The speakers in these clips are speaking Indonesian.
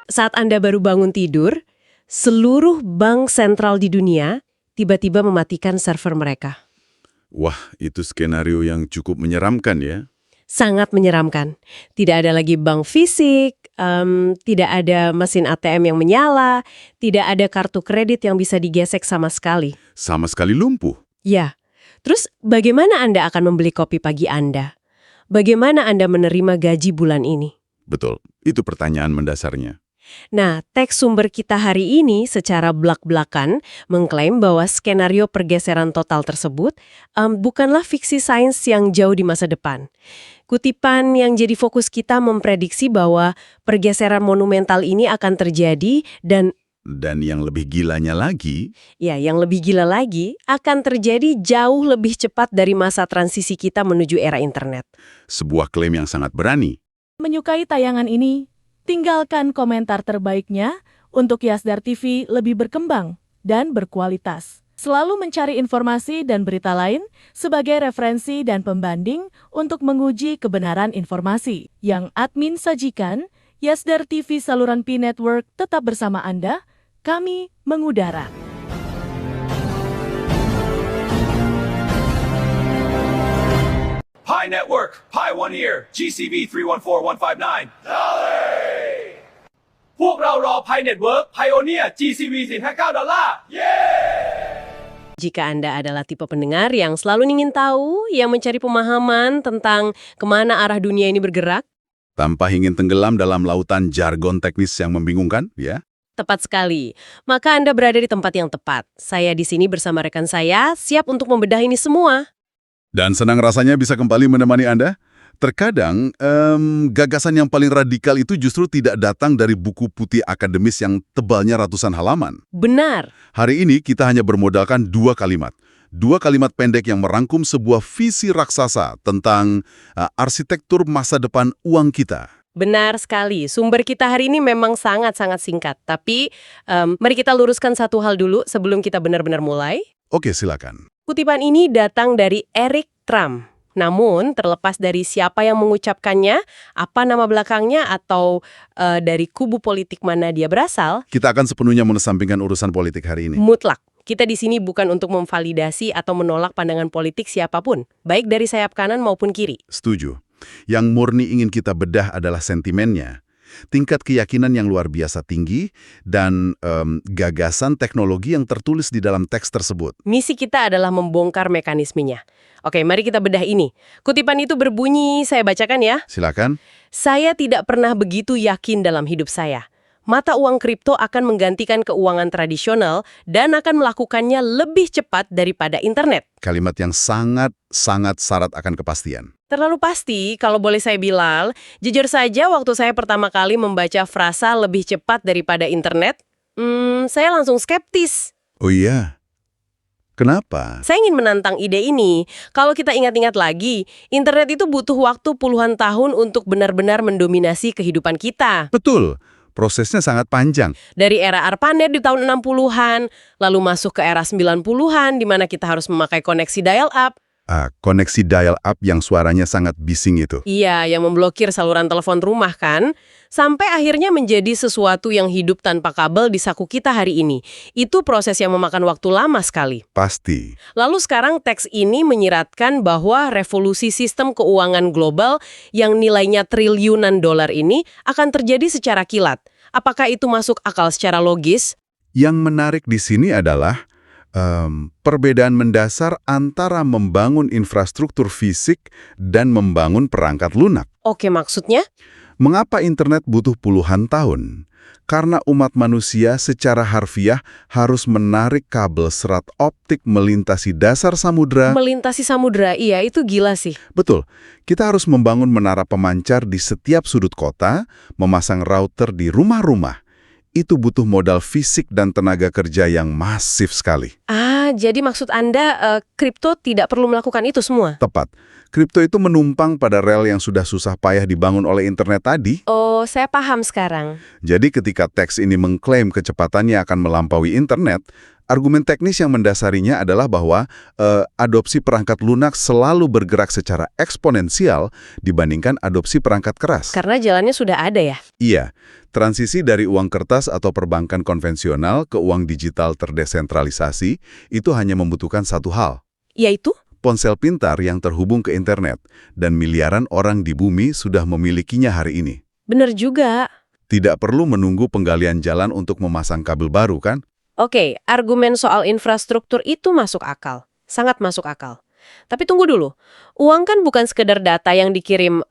Saat Anda baru bangun tidur, seluruh bank sentral di dunia tiba-tiba mematikan server mereka. Wah, itu skenario yang cukup menyeramkan ya. Sangat menyeramkan. Tidak ada lagi bank fisik, tidak ada mesin ATM yang menyala, tidak ada kartu kredit yang bisa digesek sama sekali. Sama sekali lumpuh. Ya, terus bagaimana Anda akan membeli kopi pagi Anda? Bagaimana Anda menerima gaji bulan ini? Betul, itu pertanyaan mendasarnya. Nah, teks sumber kita hari ini secara blak-blakan mengklaim bahwa skenario pergeseran total tersebut bukanlah fiksi sains yang jauh di masa depan. Kutipan yang jadi fokus kita memprediksi bahwa pergeseran monumental ini akan terjadi dan yang lebih gilanya lagi, yang lebih gila lagi akan terjadi jauh lebih cepat dari masa transisi kita menuju era internet. sebuah klaim yang sangat berani. Menyukai tayangan ini? Tinggalkan komentar terbaiknya untuk Yasdar TV lebih berkembang dan berkualitas. Selalu mencari informasi dan berita lain sebagai referensi dan pembanding untuk menguji kebenaran informasi. Yang admin sajikan, Yasdar TV saluran P Network tetap bersama Anda, kami mengudara. Pi Network, Pi One Ear, GCV 314159.พวกเรารอ Pi Network Pioneer GCV 459 Jika Anda adalah tipe pendengar yang selalu ingin tahu, yang mencari pemahaman tentang kemana arah dunia ini bergerak, Tanpa ingin tenggelam dalam lautan jargon teknis yang membingungkan, ya. tepat sekali. Maka Anda berada di tempat yang tepat. Saya di sini bersama rekan saya, siap untuk membedah ini semua. Dan senang rasanya bisa kembali menemani Anda. Terkadang, gagasan yang paling radikal itu justru tidak datang dari buku putih akademis yang tebalnya ratusan halaman. Benar. Hari ini kita hanya bermodalkan dua kalimat. Dua kalimat pendek yang merangkum sebuah visi raksasa tentang arsitektur masa depan uang kita. Benar sekali. Sumber kita hari ini memang sangat-sangat singkat. Tapi mari kita luruskan satu hal dulu sebelum kita benar-benar mulai. Oke, silakan. Kutipan ini datang dari Eric Trump. Namun, terlepas dari siapa yang mengucapkannya, apa nama belakangnya, atau dari kubu politik mana dia berasal, Kita akan sepenuhnya mengesampingkan urusan politik hari ini. mutlak. Kita di sini bukan untuk memvalidasi atau menolak pandangan politik siapapun, baik dari sayap kanan maupun kiri. Setuju. Yang murni ingin kita bedah adalah sentimennya. Tingkat keyakinan yang luar biasa tinggi dan gagasan teknologi yang tertulis di dalam teks tersebut. Misi kita adalah membongkar mekanismenya. Oke, mari kita bedah ini. Kutipan itu berbunyi, saya bacakan ya. Silakan. Saya tidak pernah begitu yakin dalam hidup saya. Mata uang kripto akan menggantikan keuangan tradisional dan akan melakukannya lebih cepat daripada internet. Kalimat yang sangat syarat akan kepastian. Terlalu pasti, kalau boleh saya bilang, jujur saja waktu saya pertama kali membaca frasa lebih cepat daripada internet, saya langsung skeptis. Oh iya? Kenapa? Saya ingin menantang ide ini. Kalau kita ingat-ingat lagi, internet itu butuh waktu puluhan tahun untuk benar-benar mendominasi kehidupan kita. Betul. Prosesnya sangat panjang. Dari era ARPANET di tahun 60-an, lalu masuk ke era 90-an, di mana kita harus memakai koneksi dial-up. Koneksi dial-up yang suaranya sangat bising itu. Iya, yang memblokir saluran telepon rumah kan. Sampai akhirnya menjadi sesuatu yang hidup tanpa kabel di saku kita hari ini. Itu proses yang memakan waktu lama sekali. Pasti. Lalu sekarang teks ini menyiratkan bahwa revolusi sistem keuangan global yang nilainya triliunan dolar ini akan terjadi secara kilat. Apakah itu masuk akal secara logis? Yang menarik di sini adalah perbedaan mendasar antara membangun infrastruktur fisik dan membangun perangkat lunak. Oke, maksudnya? Mengapa internet butuh puluhan tahun? Karena umat manusia secara harfiah harus menarik kabel serat optik melintasi dasar samudra. Melintasi samudra, iya itu gila sih. Betul, kita harus membangun menara pemancar di setiap sudut kota, memasang router di rumah-rumah. Itu butuh modal fisik dan tenaga kerja yang masif sekali. Jadi maksud Anda kripto tidak perlu melakukan itu semua? Tepat. Kripto itu menumpang pada rel yang sudah susah payah dibangun oleh internet tadi. Oh, saya paham sekarang. Jadi ketika teks ini mengklaim kecepatannya akan melampaui internet, Argumen teknis yang mendasarinya adalah bahwa adopsi perangkat lunak selalu bergerak secara eksponensial dibandingkan adopsi perangkat keras. Karena jalannya sudah ada ya? Iya, transisi dari uang kertas atau perbankan konvensional ke uang digital terdesentralisasi itu hanya membutuhkan satu hal. Yaitu? Ponsel pintar yang terhubung ke internet, dan miliaran orang di bumi sudah memilikinya hari ini. Bener juga. Tidak perlu menunggu penggalian jalan untuk memasang kabel baru, kan? Oke, argumen soal infrastruktur itu masuk akal. Sangat masuk akal. Tapi tunggu dulu. Uang kan bukan sekedar data yang dikirim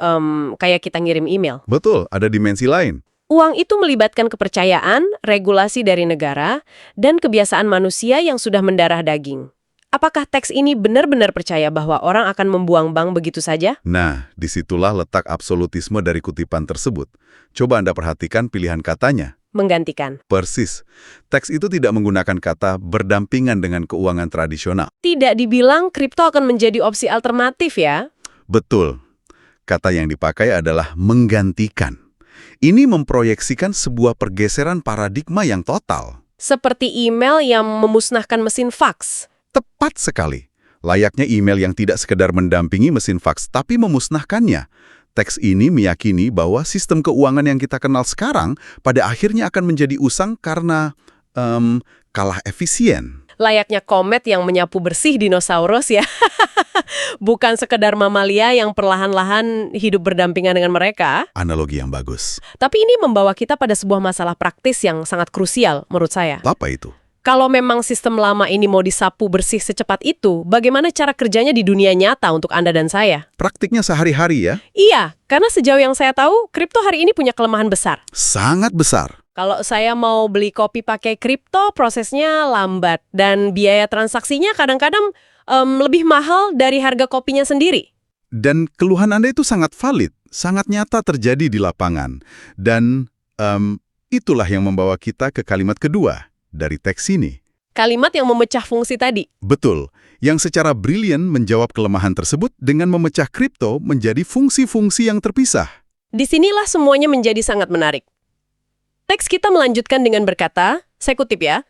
kayak kita ngirim email. Betul, ada dimensi lain. Uang itu melibatkan kepercayaan, regulasi dari negara, dan kebiasaan manusia yang sudah mendarah daging. Apakah teks ini benar-benar percaya bahwa orang akan membuang bank begitu saja? Nah, disitulah letak absolutisme dari kutipan tersebut. Coba Anda perhatikan pilihan katanya. Menggantikan. Persis. Teks itu tidak menggunakan kata berdampingan dengan keuangan tradisional. Tidak dibilang kripto akan menjadi opsi alternatif ya? Betul. Kata yang dipakai adalah menggantikan. Ini memproyeksikan sebuah pergeseran paradigma yang total. Seperti email yang memusnahkan mesin fax. Tepat sekali. Layaknya email yang tidak sekedar mendampingi mesin fax, tapi memusnahkannya. Teks ini meyakini bahwa sistem keuangan yang kita kenal sekarang pada akhirnya akan menjadi usang karena kalah efisien. Layaknya komet yang menyapu bersih dinosaurus ya. Bukan sekedar mamalia yang perlahan-lahan hidup berdampingan dengan mereka. Analogi yang bagus. Tapi ini membawa kita pada sebuah masalah praktis yang sangat krusial menurut saya. Apa itu? Kalau memang sistem lama ini mau disapu bersih secepat itu, bagaimana cara kerjanya di dunia nyata untuk Anda dan saya? Praktiknya sehari-hari ya? Iya, karena sejauh yang saya tahu, kripto hari ini punya kelemahan besar. Sangat besar. Kalau saya mau beli kopi pakai kripto, prosesnya lambat. Dan biaya transaksinya kadang-kadang lebih mahal dari harga kopinya sendiri. Dan keluhan Anda itu sangat valid, sangat nyata terjadi di lapangan. Dan itulah yang membawa kita ke kalimat kedua dari teks ini. Kalimat yang memecah fungsi tadi. Betul, yang secara brilian menjawab kelemahan tersebut dengan memecah kripto menjadi fungsi-fungsi yang terpisah. Disinilah semuanya menjadi sangat menarik. Teks kita melanjutkan dengan berkata, saya kutip ya,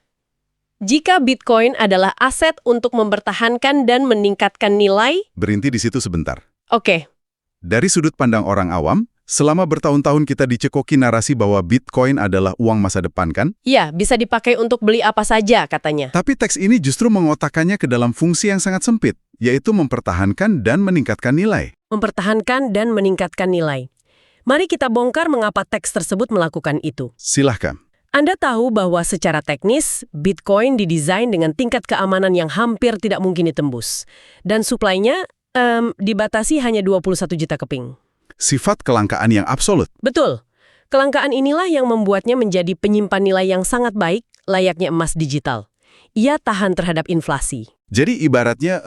jika Bitcoin adalah aset untuk mempertahankan dan meningkatkan nilai... Berhenti di situ sebentar. Oke. Dari sudut pandang orang awam, selama bertahun-tahun kita dicekoki narasi bahwa Bitcoin adalah uang masa depan, kan? Ya, bisa dipakai untuk beli apa saja, katanya. Tapi teks ini justru mengotakkannya ke dalam fungsi yang sangat sempit, yaitu mempertahankan dan meningkatkan nilai. Mempertahankan dan meningkatkan nilai. Mari kita bongkar mengapa teks tersebut melakukan itu. Silahkan. Anda tahu bahwa secara teknis, Bitcoin didesain dengan tingkat keamanan yang hampir tidak mungkin ditembus. Dan suplainya dibatasi hanya 21 juta keping. Sifat kelangkaan yang absolut. Betul. Kelangkaan inilah yang membuatnya menjadi penyimpan nilai yang sangat baik, layaknya emas digital. Ia tahan terhadap inflasi. Jadi ibaratnya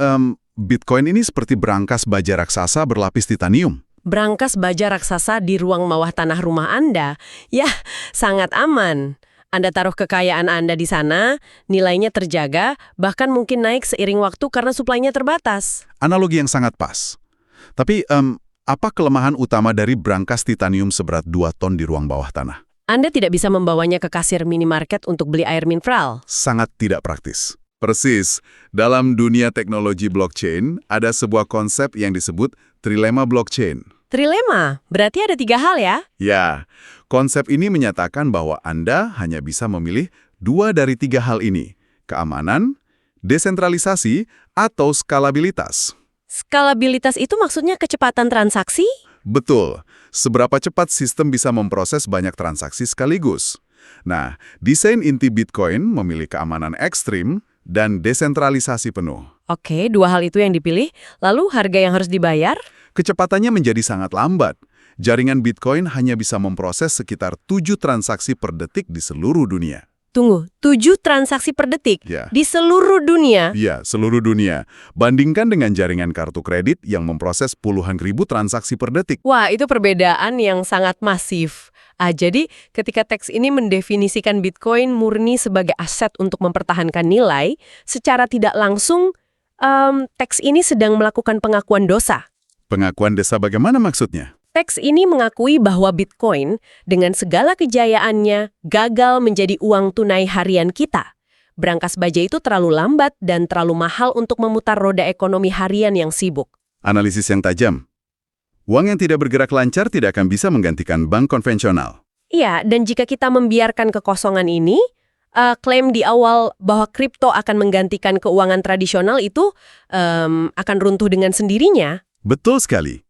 Bitcoin ini seperti berangkas baja raksasa berlapis titanium. Berangkas baja raksasa di ruang bawah tanah rumah Anda, ya sangat aman. Anda taruh kekayaan Anda di sana, nilainya terjaga, bahkan mungkin naik seiring waktu karena suplainya terbatas. Analogi yang sangat pas. Tapi apa kelemahan utama dari berangkas titanium seberat 2 ton di ruang bawah tanah? Anda tidak bisa membawanya ke kasir minimarket untuk beli air mineral. Sangat tidak praktis. Persis, dalam dunia teknologi blockchain, ada sebuah konsep yang disebut trilema blockchain. Trilema, berarti ada 3 hal ya? Ya, konsep ini menyatakan bahwa Anda hanya bisa memilih 2 dari 3 hal ini, keamanan, desentralisasi, atau skalabilitas. Skalabilitas itu maksudnya kecepatan transaksi? Betul, seberapa cepat sistem bisa memproses banyak transaksi sekaligus. Nah, desain inti Bitcoin memilih keamanan ekstrim dan desentralisasi penuh. Oke, 2 hal itu yang dipilih. Lalu harga yang harus dibayar? Kecepatannya menjadi sangat lambat. Jaringan Bitcoin hanya bisa memproses sekitar 7 transaksi per detik di seluruh dunia. Tunggu, 7 transaksi per detik? Ya. Di seluruh dunia? Iya, seluruh dunia. Bandingkan dengan jaringan kartu kredit yang memproses puluhan ribu transaksi per detik. Wah, itu perbedaan yang sangat masif. Jadi ketika teks ini mendefinisikan Bitcoin murni sebagai aset untuk mempertahankan nilai, secara tidak langsung, teks ini sedang melakukan pengakuan dosa. Pengakuan dosa bagaimana maksudnya? Teks ini mengakui bahwa Bitcoin dengan segala kejayaannya gagal menjadi uang tunai harian kita. Berangkas baja itu terlalu lambat dan terlalu mahal untuk memutar roda ekonomi harian yang sibuk. Analisis yang tajam. Uang yang tidak bergerak lancar tidak akan bisa menggantikan bank konvensional. Iya, dan jika kita membiarkan kekosongan ini, klaim di awal bahwa kripto akan menggantikan keuangan tradisional itu akan runtuh dengan sendirinya. Betul sekali.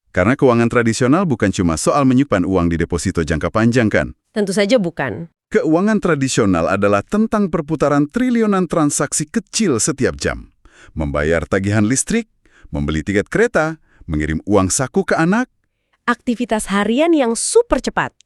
Karena keuangan tradisional bukan cuma soal menyimpan uang di deposito jangka panjang kan? Tentu saja bukan. Keuangan tradisional adalah tentang perputaran triliunan transaksi kecil setiap jam. Membayar tagihan listrik, membeli tiket kereta, mengirim uang saku ke anak. Aktivitas harian yang super cepat.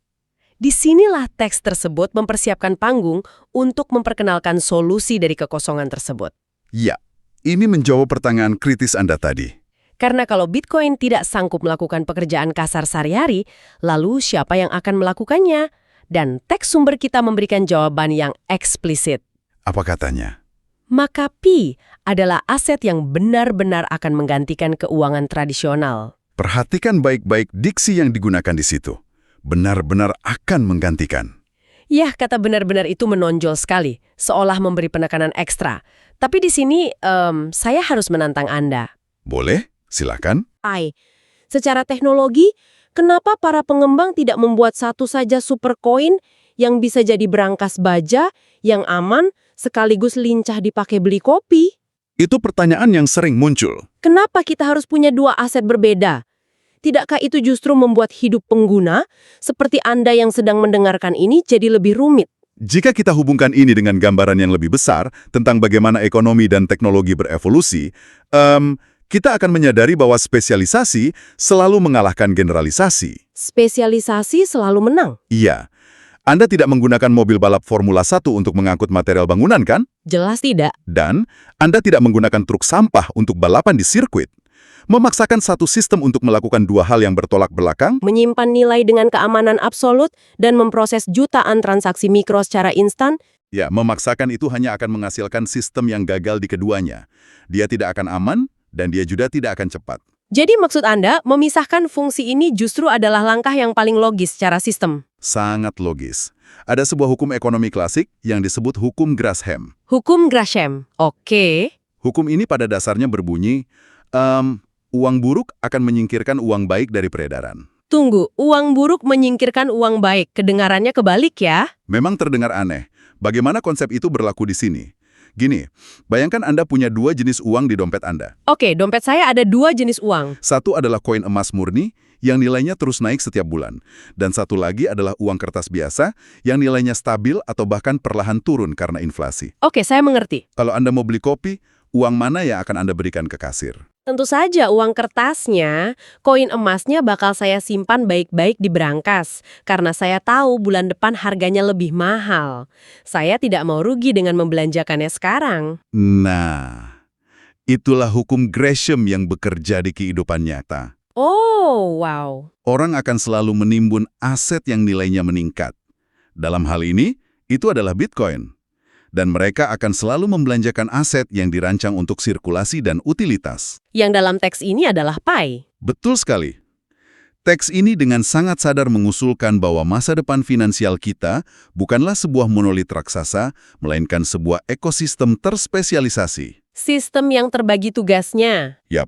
Disinilah teks tersebut mempersiapkan panggung untuk memperkenalkan solusi dari kekosongan tersebut. Ya, ini menjawab pertanyaan kritis Anda tadi. Karena kalau Bitcoin tidak sanggup melakukan pekerjaan kasar sehari-hari, lalu siapa yang akan melakukannya? Dan teks sumber kita memberikan jawaban yang eksplisit. Apa katanya? Maka Pi adalah aset yang benar-benar akan menggantikan keuangan tradisional. Perhatikan baik-baik diksi yang digunakan di situ. Benar-benar akan menggantikan. Yah, kata benar-benar itu menonjol sekali, seolah memberi penekanan ekstra. Tapi di sini, saya harus menantang Anda. Boleh? Silakan. Secara teknologi, kenapa para pengembang tidak membuat satu saja super koin yang bisa jadi berangkas baja, yang aman, sekaligus lincah dipakai beli kopi? Itu pertanyaan yang sering muncul. Kenapa kita harus punya dua aset berbeda? Tidakkah itu justru membuat hidup pengguna, seperti Anda yang sedang mendengarkan ini, jadi lebih rumit? Jika kita hubungkan ini dengan gambaran yang lebih besar tentang bagaimana ekonomi dan teknologi berevolusi, kita akan menyadari bahwa spesialisasi selalu mengalahkan generalisasi. Spesialisasi selalu menang. Iya. Anda tidak menggunakan mobil balap Formula 1 untuk mengangkut material bangunan, kan? Jelas tidak. Dan Anda tidak menggunakan truk sampah untuk balapan di sirkuit. Memaksakan satu sistem untuk melakukan dua hal yang bertolak belakang? Menyimpan nilai dengan keamanan absolut dan memproses jutaan transaksi mikro secara instan? Ya, memaksakan itu hanya akan menghasilkan sistem yang gagal di keduanya. Dia tidak akan aman, dan dia juga tidak akan cepat. Jadi maksud Anda, memisahkan fungsi ini justru adalah langkah yang paling logis secara sistem? Sangat logis. Ada sebuah hukum ekonomi klasik yang disebut hukum Grasham. Hukum Grasham. Oke. Hukum ini pada dasarnya berbunyi, uang buruk akan menyingkirkan uang baik dari peredaran. Tunggu, uang buruk menyingkirkan uang baik. Kedengarannya kebalik ya? Memang terdengar aneh. Bagaimana konsep itu berlaku di sini? Gini, bayangkan Anda punya dua jenis uang di dompet Anda. Oke, dompet saya ada dua jenis uang. Satu adalah koin emas murni yang nilainya terus naik setiap bulan. Dan satu lagi adalah uang kertas biasa yang nilainya stabil atau bahkan perlahan turun karena inflasi. Oke, saya mengerti. Kalau Anda mau beli kopi, uang mana yang akan Anda berikan ke kasir? Tentu saja uang kertasnya, koin emasnya bakal saya simpan baik-baik di berangkas. Karena saya tahu bulan depan harganya lebih mahal. Saya tidak mau rugi dengan membelanjakannya sekarang. Nah, itulah hukum Gresham yang bekerja di kehidupan nyata. Oh, wow. Orang akan selalu menimbun aset yang nilainya meningkat. Dalam hal ini, itu adalah Bitcoin. Dan mereka akan selalu membelanjakan aset yang dirancang untuk sirkulasi dan utilitas. Yang dalam teks ini adalah Pi. Betul sekali. Teks ini dengan sangat sadar mengusulkan bahwa masa depan finansial kita bukanlah sebuah monolit raksasa, melainkan sebuah ekosistem terspesialisasi. Sistem yang terbagi tugasnya. Yap.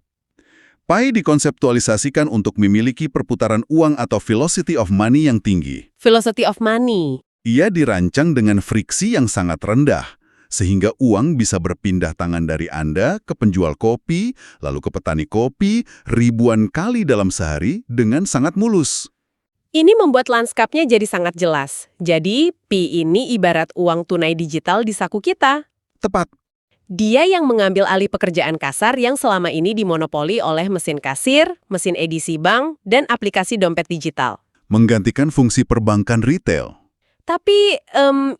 Pi dikonseptualisasikan untuk memiliki perputaran uang atau velocity of money yang tinggi. Velocity of money. Ia dirancang dengan friksi yang sangat rendah, sehingga uang bisa berpindah tangan dari Anda ke penjual kopi, lalu ke petani kopi, ribuan kali dalam sehari dengan sangat mulus. Ini membuat lanskapnya jadi sangat jelas. Jadi, Pi ini ibarat uang tunai digital di saku kita. Tepat. Dia yang mengambil alih pekerjaan kasar yang selama ini dimonopoli oleh mesin kasir, mesin edisi bank, dan aplikasi dompet digital. Menggantikan fungsi perbankan retail. Tapi,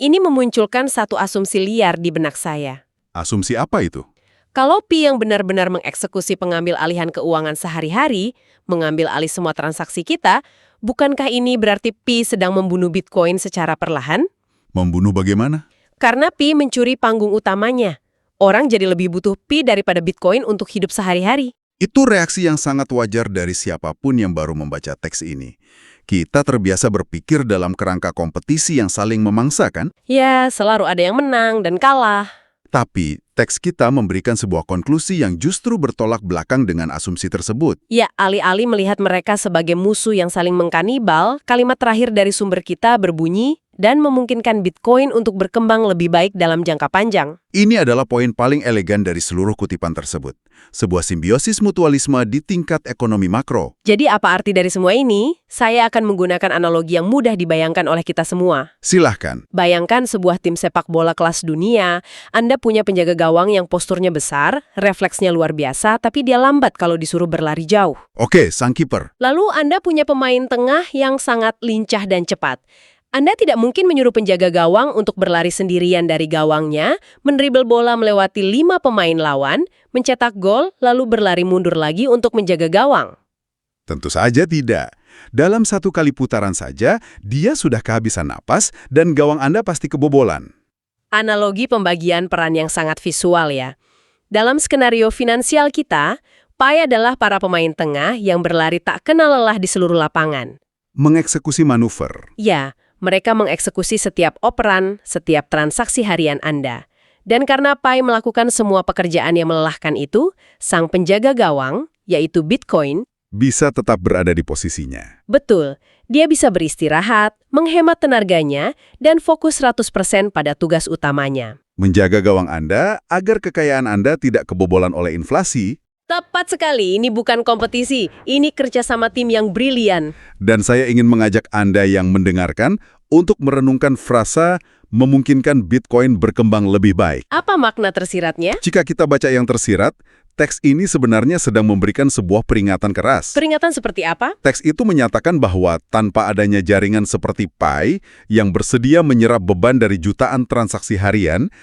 ini memunculkan satu asumsi liar di benak saya. Asumsi apa itu? Kalau Pi yang benar-benar mengeksekusi pengambil alihan keuangan sehari-hari, mengambil alih semua transaksi kita, bukankah ini berarti Pi sedang membunuh Bitcoin secara perlahan? Membunuh bagaimana? Karena Pi mencuri panggung utamanya. Orang jadi lebih butuh Pi daripada Bitcoin untuk hidup sehari-hari. Itu reaksi yang sangat wajar dari siapapun yang baru membaca teks ini. Kita terbiasa berpikir dalam kerangka kompetisi yang saling memangsa, kan? Ya, selalu ada yang menang dan kalah. Tapi, teks kita memberikan sebuah konklusi yang justru bertolak belakang dengan asumsi tersebut. Ya, alih-alih melihat mereka sebagai musuh yang saling mengkanibal, kalimat terakhir dari sumber kita berbunyi, dan memungkinkan Bitcoin untuk berkembang lebih baik dalam jangka panjang. Ini adalah poin paling elegan dari seluruh kutipan tersebut. Sebuah simbiosis mutualisme di tingkat ekonomi makro. Jadi apa arti dari semua ini? Saya akan menggunakan analogi yang mudah dibayangkan oleh kita semua. Silahkan. Bayangkan sebuah tim sepak bola kelas dunia, Anda punya penjaga gawang yang posturnya besar, refleksnya luar biasa, tapi dia lambat kalau disuruh berlari jauh. Oke, sang kiper. Lalu Anda punya pemain tengah yang sangat lincah dan cepat. Anda tidak mungkin menyuruh penjaga gawang untuk berlari sendirian dari gawangnya, mendribel bola melewati 5 pemain lawan, mencetak gol, lalu berlari mundur lagi untuk menjaga gawang. Tentu saja tidak. Dalam satu kali putaran saja, dia sudah kehabisan napas dan gawang Anda pasti kebobolan. Analogi pembagian peran yang sangat visual ya. Dalam skenario finansial kita, Pai adalah para pemain tengah yang berlari tak kenal lelah di seluruh lapangan. Mengeksekusi manuver. Ya, mereka mengeksekusi setiap operan, setiap transaksi harian Anda. Dan karena Pai melakukan semua pekerjaan yang melelahkan itu, sang penjaga gawang, yaitu Bitcoin, Bisa tetap berada di posisinya. betul, dia bisa beristirahat, menghemat tenaganya, dan fokus 100% pada tugas utamanya. Menjaga gawang Anda agar kekayaan Anda tidak kebobolan oleh inflasi. Tepat sekali, ini bukan kompetisi, ini kerjasama tim yang brilian. Dan saya ingin mengajak Anda yang mendengarkan untuk merenungkan frasa memungkinkan Bitcoin berkembang lebih baik. Apa makna tersiratnya? Jika kita baca yang tersirat, teks ini sebenarnya sedang memberikan sebuah peringatan keras. Peringatan seperti apa? Teks itu menyatakan bahwa tanpa adanya jaringan seperti Pi yang bersedia menyerap beban dari jutaan transaksi harian,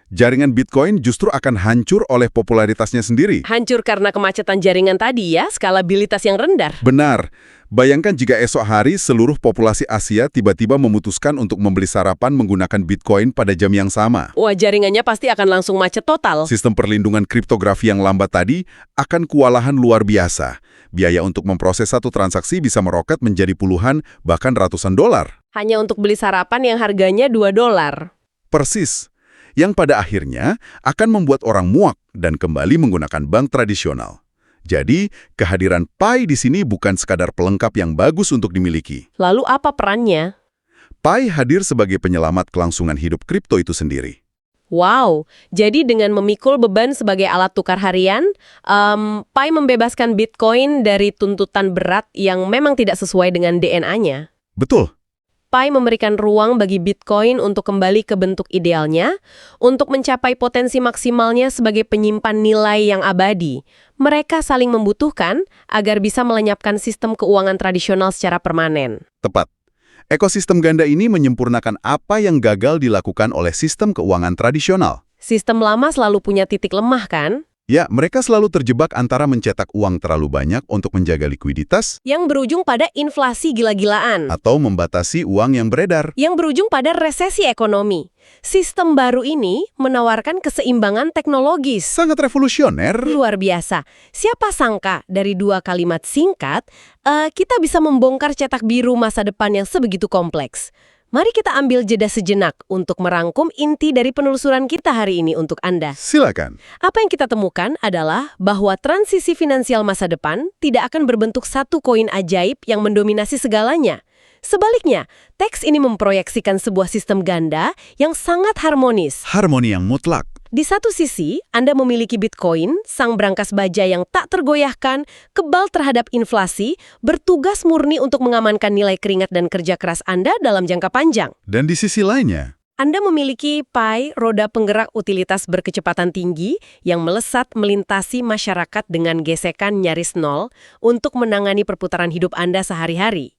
jaringan Bitcoin justru akan hancur oleh popularitasnya sendiri. Hancur karena kemacetan jaringan tadi ya, skalabilitas yang rendah. Benar. Bayangkan jika esok hari seluruh populasi Asia tiba-tiba memutuskan untuk membeli sarapan menggunakan Bitcoin pada jam yang sama. Wah, jaringannya pasti akan langsung macet total. Sistem perlindungan kriptografi yang lambat tadi akan kewalahan luar biasa. Biaya untuk memproses satu transaksi bisa meroket menjadi puluhan, bahkan ratusan dolar. Hanya untuk beli sarapan yang harganya $2. Persis. Yang pada akhirnya akan membuat orang muak dan kembali menggunakan bank tradisional. Jadi, kehadiran Pi di sini bukan sekadar pelengkap yang bagus untuk dimiliki. Lalu apa perannya? Pi hadir sebagai penyelamat kelangsungan hidup kripto itu sendiri. Wow, jadi dengan memikul beban sebagai alat tukar harian, Pi membebaskan Bitcoin dari tuntutan berat yang memang tidak sesuai dengan DNA-nya. Betul. Pi memberikan ruang bagi Bitcoin untuk kembali ke bentuk idealnya, untuk mencapai potensi maksimalnya sebagai penyimpan nilai yang abadi. Mereka saling membutuhkan agar bisa melenyapkan sistem keuangan tradisional secara permanen. Tepat. Ekosistem ganda ini menyempurnakan apa yang gagal dilakukan oleh sistem keuangan tradisional. Sistem lama selalu punya titik lemah, kan? Ya, mereka selalu terjebak antara mencetak uang terlalu banyak untuk menjaga likuiditas Yang berujung pada inflasi gila-gilaan. atau membatasi uang yang beredar. Yang berujung pada resesi ekonomi. Sistem baru ini menawarkan keseimbangan teknologis. Sangat revolusioner. Luar biasa. Siapa sangka dari 2 kalimat singkat, kita bisa membongkar cetak biru masa depan yang sebegitu kompleks. Mari kita ambil jeda sejenak untuk merangkum inti dari penelusuran kita hari ini untuk Anda. Silakan. Apa yang kita temukan adalah bahwa transisi finansial masa depan tidak akan berbentuk satu koin ajaib yang mendominasi segalanya. Sebaliknya, teks ini memproyeksikan sebuah sistem ganda yang sangat harmonis. Harmoni yang mutlak. Di satu sisi, Anda memiliki Bitcoin, sang berangkas baja yang tak tergoyahkan, kebal terhadap inflasi, bertugas murni untuk mengamankan nilai keringat dan kerja keras Anda dalam jangka panjang. Dan di sisi lainnya, Anda memiliki Pi, roda penggerak utilitas berkecepatan tinggi yang melesat melintasi masyarakat dengan gesekan nyaris nol untuk menangani perputaran hidup Anda sehari-hari.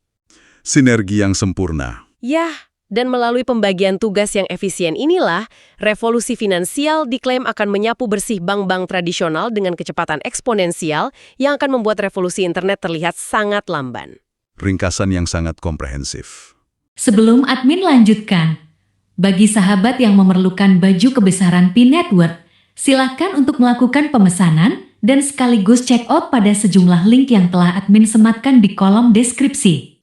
sinergi yang sempurna. Yah, dan melalui pembagian tugas yang efisien inilah, revolusi finansial diklaim akan menyapu bersih bank-bank tradisional dengan kecepatan eksponensial yang akan membuat revolusi internet terlihat sangat lamban. Ringkasan yang sangat komprehensif. Sebelum admin lanjutkan, bagi sahabat yang memerlukan baju kebesaran Pi Network, silakan untuk melakukan pemesanan dan sekaligus check out pada sejumlah link yang telah admin sematkan di kolom deskripsi.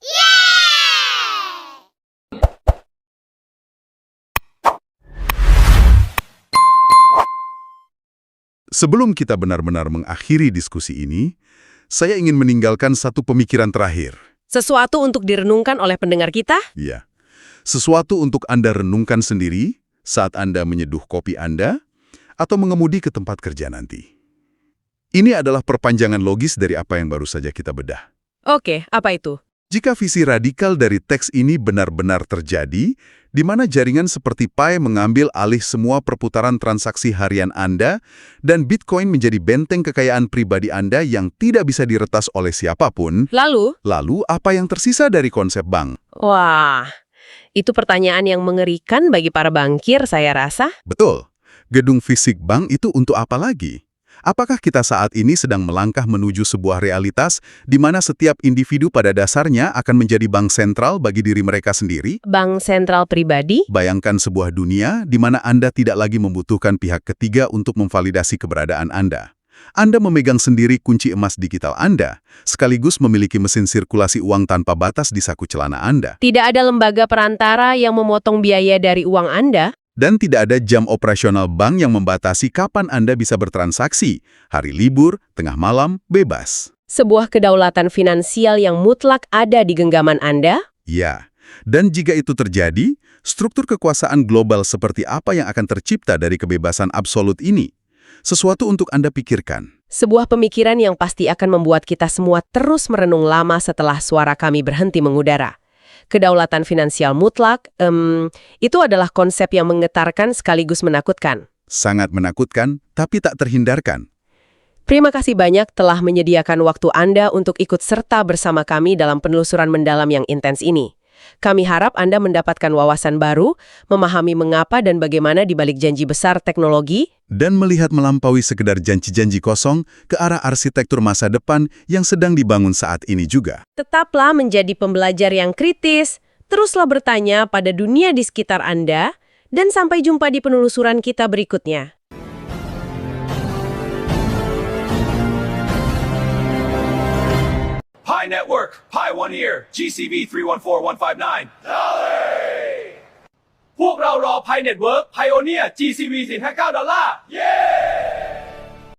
Sebelum kita benar-benar mengakhiri diskusi ini, saya ingin meninggalkan satu pemikiran terakhir. Sesuatu untuk direnungkan oleh pendengar kita? Ya, sesuatu untuk Anda renungkan sendiri saat Anda menyeduh kopi Anda atau mengemudi ke tempat kerja nanti. Ini adalah perpanjangan logis dari apa yang baru saja kita bedah. Oke, apa itu? Jika visi radikal dari teks ini benar-benar terjadi, di mana jaringan seperti Pi mengambil alih semua perputaran transaksi harian Anda dan Bitcoin menjadi benteng kekayaan pribadi Anda yang tidak bisa diretas oleh siapapun, Lalu, apa yang tersisa dari konsep bank? wah, itu pertanyaan yang mengerikan bagi para bankir, saya rasa. Betul. Gedung fisik bank itu untuk apa lagi? Apakah kita saat ini sedang melangkah menuju sebuah realitas di mana setiap individu pada dasarnya akan menjadi bank sentral bagi diri mereka sendiri? Bank sentral pribadi? Bayangkan sebuah dunia di mana Anda tidak lagi membutuhkan pihak ketiga untuk memvalidasi keberadaan Anda. Anda memegang sendiri kunci emas digital Anda, sekaligus memiliki mesin sirkulasi uang tanpa batas di saku celana Anda. Tidak ada lembaga perantara yang memotong biaya dari uang Anda? Dan tidak ada jam operasional bank yang membatasi kapan Anda bisa bertransaksi, hari libur, tengah malam, bebas. Sebuah kedaulatan finansial yang mutlak ada di genggaman Anda? Ya, dan jika itu terjadi, struktur kekuasaan global seperti apa yang akan tercipta dari kebebasan absolut ini? Sesuatu untuk Anda pikirkan. Sebuah pemikiran yang pasti akan membuat kita semua terus merenung lama setelah suara kami berhenti mengudara. Kedaulatan finansial mutlak, itu adalah konsep yang menggetarkan sekaligus menakutkan. Sangat menakutkan, tapi tak terhindarkan. Terima kasih banyak telah menyediakan waktu Anda untuk ikut serta bersama kami dalam penelusuran mendalam yang intens ini. Kami harap Anda mendapatkan wawasan baru, memahami mengapa dan bagaimana di balik janji besar teknologi, Dan melihat melampaui sekedar janji-janji kosong ke arah arsitektur masa depan yang sedang dibangun saat ini juga. tetaplah menjadi pembelajar yang kritis, teruslah bertanya pada dunia di sekitar Anda, dan sampai jumpa di penelusuran kita berikutnya. Pi Network, Pi 1 Year, GCV 314159. Dale! พวกเรารอ Pi Network Pioneer GCV $4.9 เย้